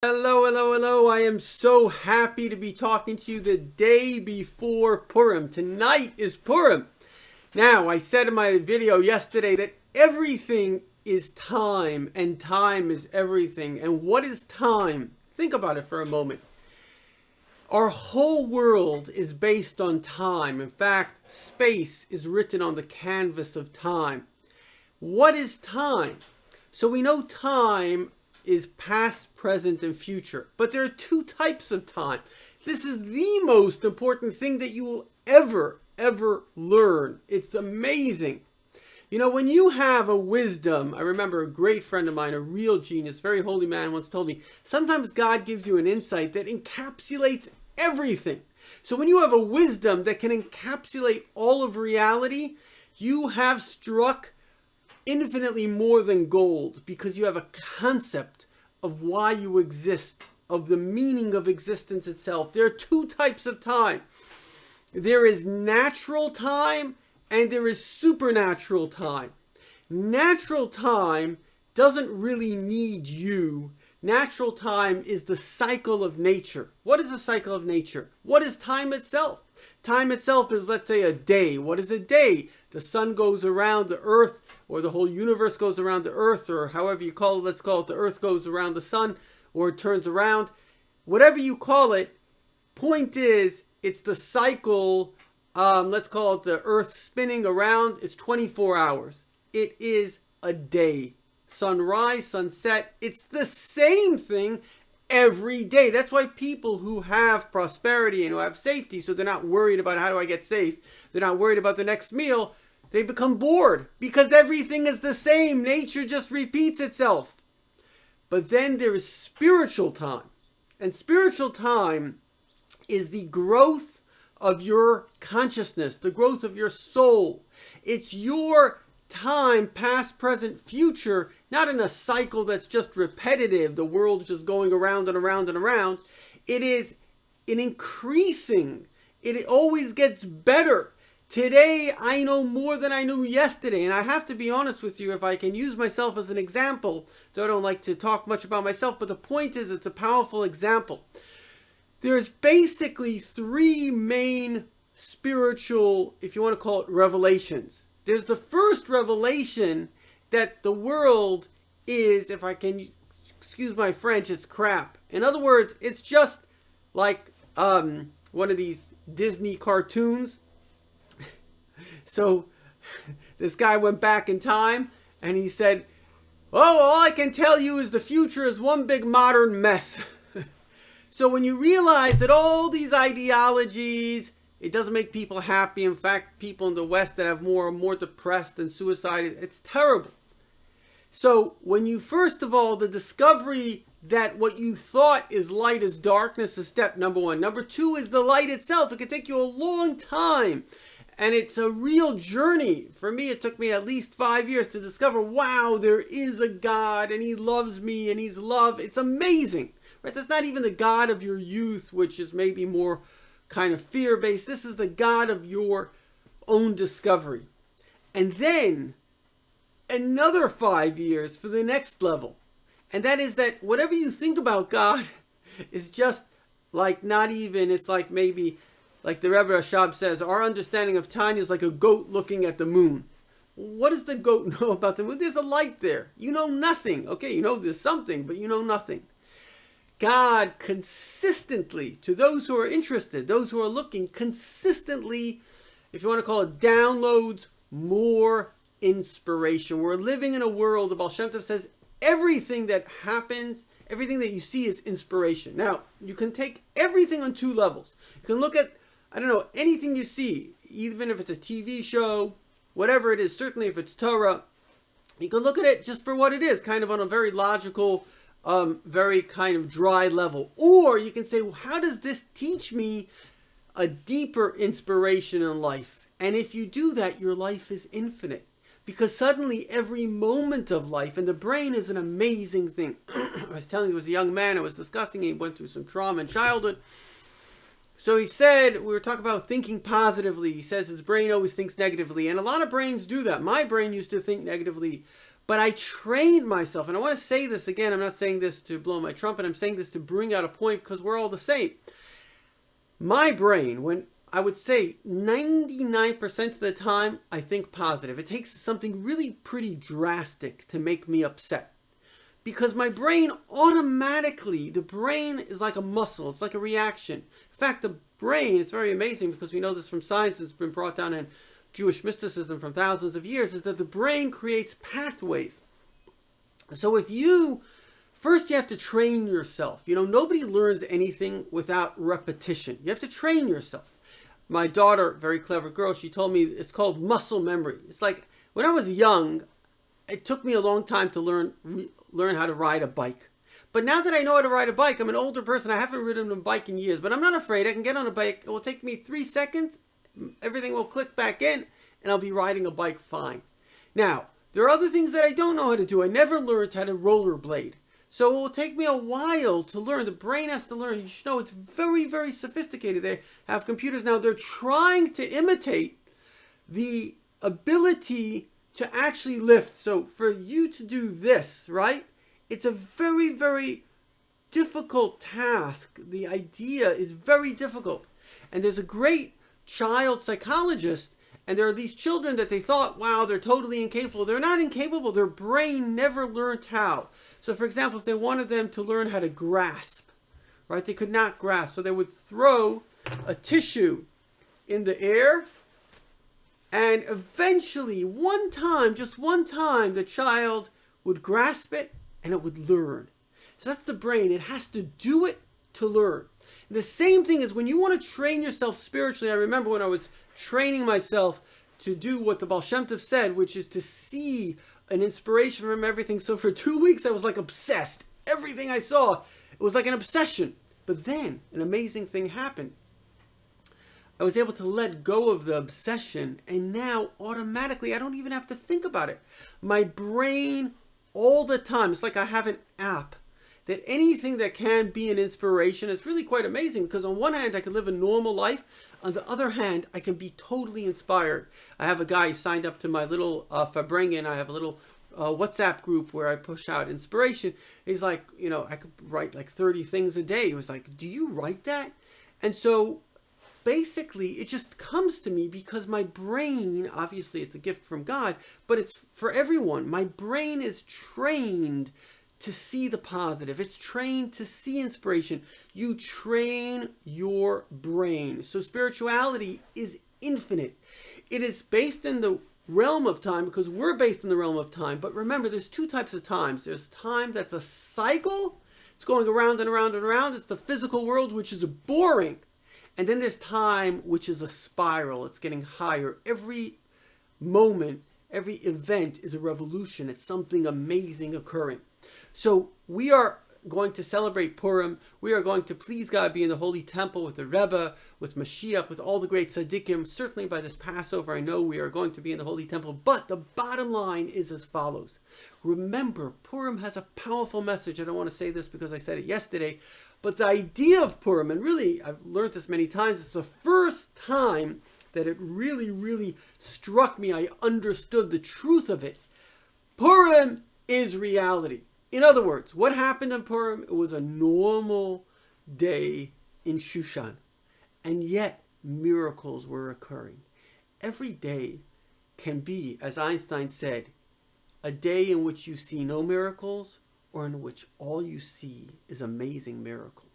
Hello, hello, hello. I am so happy to be talking to you the day before Purim. Tonight is Purim. Now, I said in my video yesterday that everything is time and time is everything. And what is time? Think about it for a moment. Our whole world is based on time. In fact, space is written on the canvas of time. What is time? So we know time is past, present, and future. But there are two types of time. This is the most important thing that you will ever learn. It's amazing. You know, when you have a wisdom, I remember a great friend of mine, a real genius, very holy man, once told me, sometimes God gives you an insight that encapsulates everything. So when you have a wisdom that can encapsulate all of reality, you have struck infinitely more than gold, because you have a concept of why you exist, of the meaning of existence itself. There are two types of time. There is natural time and there is supernatural time. Natural time doesn't really need you. Natural time is the cycle of nature. What is the cycle of nature? What is time itself? Time itself is, let's say, a day. What is a day? The sun goes around the earth, or the whole universe goes around the earth, or however you call it. Let's call it the earth goes around the sun, or it turns around. Whatever you call it, point is, it's the cycle. Let's call it the earth spinning around. It's 24 hours. It is a day. Sunrise, sunset, it's the same thing every day. That's why people who have prosperity and who have safety, so they're not worried about how do I get safe, they're not worried about the next meal, they become bored because everything is the same. Nature just repeats itself. But then there is spiritual time. And spiritual time is the growth of your consciousness, the growth of your soul. It's your time, past, present, future, not in a cycle that's just repetitive, the world just going around and around and around. It is an increasing. It always gets better. Today, I know more than I knew yesterday. And I have to be honest with you, if I can use myself as an example, though I don't like to talk much about myself, but the point is, it's a powerful example. There's basically three main spiritual, if you want to call it, revelations. There's the first revelation that the world is, if I can excuse my French, it's crap. In other words, it's just like one of these Disney cartoons. So this guy went back in time and he said, "Oh, all I can tell you is the future is one big modern mess." So when you realize that all these ideologies, it doesn't make people happy. In fact, people in the West that have more and more depressed and suicide, it's terrible. So when you, first of all, the discovery that what you thought is light is darkness is step number one. Number two is the light itself. It can take you a long time. And it's a real journey. For me, it took me at least 5 years to discover, wow, there is a God and he loves me and he's love. It's amazing, right? That's not even the God of your youth, which is maybe more kind of fear-based. This is the God of your own discovery. And then another 5 years for the next level. And that is that whatever you think about God is just like not even, it's like maybe, like the Rebbe Rashab says, our understanding of Tanya is like a goat looking at the moon. What does the goat know about the moon? There's a light there. You know nothing. Okay, you know there's something, but you know nothing. God consistently, to those who are interested, those who are looking, consistently, if you want to call it, downloads more inspiration. We're living in a world, the Baal Shem Tov says, everything that happens, everything that you see is inspiration. Now, you can take everything on two levels. You can look at, I don't know, anything you see, even if it's a TV show, whatever it is, certainly if it's Torah, you can look at it just for what it is, kind of on a very logical, very kind of dry level. Or you can say, well, how does this teach me a deeper inspiration in life? And if you do that, your life is infinite. Because suddenly every moment of life, and the brain is an amazing thing. I was telling you, there was a young man I was discussing, he went through some trauma in childhood. So he said, we were talking about thinking positively. He says his brain always thinks negatively. And a lot of brains do that. My brain used to think negatively. But I trained myself, and I want to say this again. I'm not saying this to blow my trumpet. I'm saying this to bring out a point because we're all the same. My brain, when I would say 99% of the time, I think positive. It takes something really pretty drastic to make me upset. Because my brain automatically, the brain is like a muscle. It's like a reaction. In fact, the brain is very amazing because we know this from science. It's been brought down in Jewish mysticism from thousands of years, is that the brain creates pathways. So first you have to train yourself. Nobody learns anything without repetition. You have to train yourself. My daughter, very clever girl, she told me it's called muscle memory. It's like when I was young, it took me a long time to learn how to ride a bike. But now that I know how to ride a bike, I'm an older person. I haven't ridden a bike in years, but I'm not afraid. I can get on a bike. It will take me 3 seconds. Everything will click back in, and I'll be riding a bike fine. Now, there are other things that I don't know how to do. I never learned how to rollerblade. So it will take me a while to learn. The brain has to learn. You should know it's very, very sophisticated. They have computers now. They're trying to imitate the ability to actually lift. So for you to do this, right? It's a very, very difficult task. The idea is very difficult. And there's a great child psychologist, and there are these children that they thought, wow, they're totally incapable. They're not incapable. Their brain never learned how. So for example, if they wanted them to learn how to grasp, right? They could not grasp. So they would throw a tissue in the air, and eventually, just one time, the child would grasp it and it would learn. So that's the brain. It has to do it to learn. And the same thing is when you want to train yourself spiritually. I remember when I was training myself to do what the Baal Shem Tov said, which is to see an inspiration from everything. So for 2 weeks, I was like obsessed. Everything I saw, it was like an obsession. But then an amazing thing happened. I was able to let go of the obsession, and now automatically I don't even have to think about it. My brain all the time, it's like I have an app that anything that can be an inspiration is really quite amazing, because on one hand I can live a normal life, on the other hand I can be totally inspired. I have a guy signed up to my little Fabrengen. I have a little WhatsApp group where I push out inspiration. He's like, I could write like 30 things a day. He was like, do you write that? And so basically, it just comes to me because my brain, obviously it's a gift from God, but it's for everyone. My brain is trained to see the positive. It's trained to see inspiration. You train your brain. So spirituality is infinite. It is based in the realm of time because we're based in the realm of time. But remember, there's 2 types of times. There's time that's a cycle. It's going around and around and around. It's the physical world, which is boring. And then there's time, which is a spiral. It's getting higher. Every moment, every event is a revolution. It's something amazing occurring. So we are going to celebrate Purim. We are going to please God, be in the Holy Temple with the Rebbe, with Mashiach, with all the great tzaddikim. Certainly by this Passover, I know we are going to be in the Holy Temple. But the bottom line is as follows. Remember, Purim has a powerful message. I don't want to say this because I said it yesterday. But the idea of Purim, and really, I've learned this many times, it's the first time that it really, really struck me. I understood the truth of it. Purim is reality. In other words, what happened in Purim? It was a normal day in Shushan. And yet, miracles were occurring. Every day can be, as Einstein said, a day in which you see no miracles, or in which all you see is amazing miracles.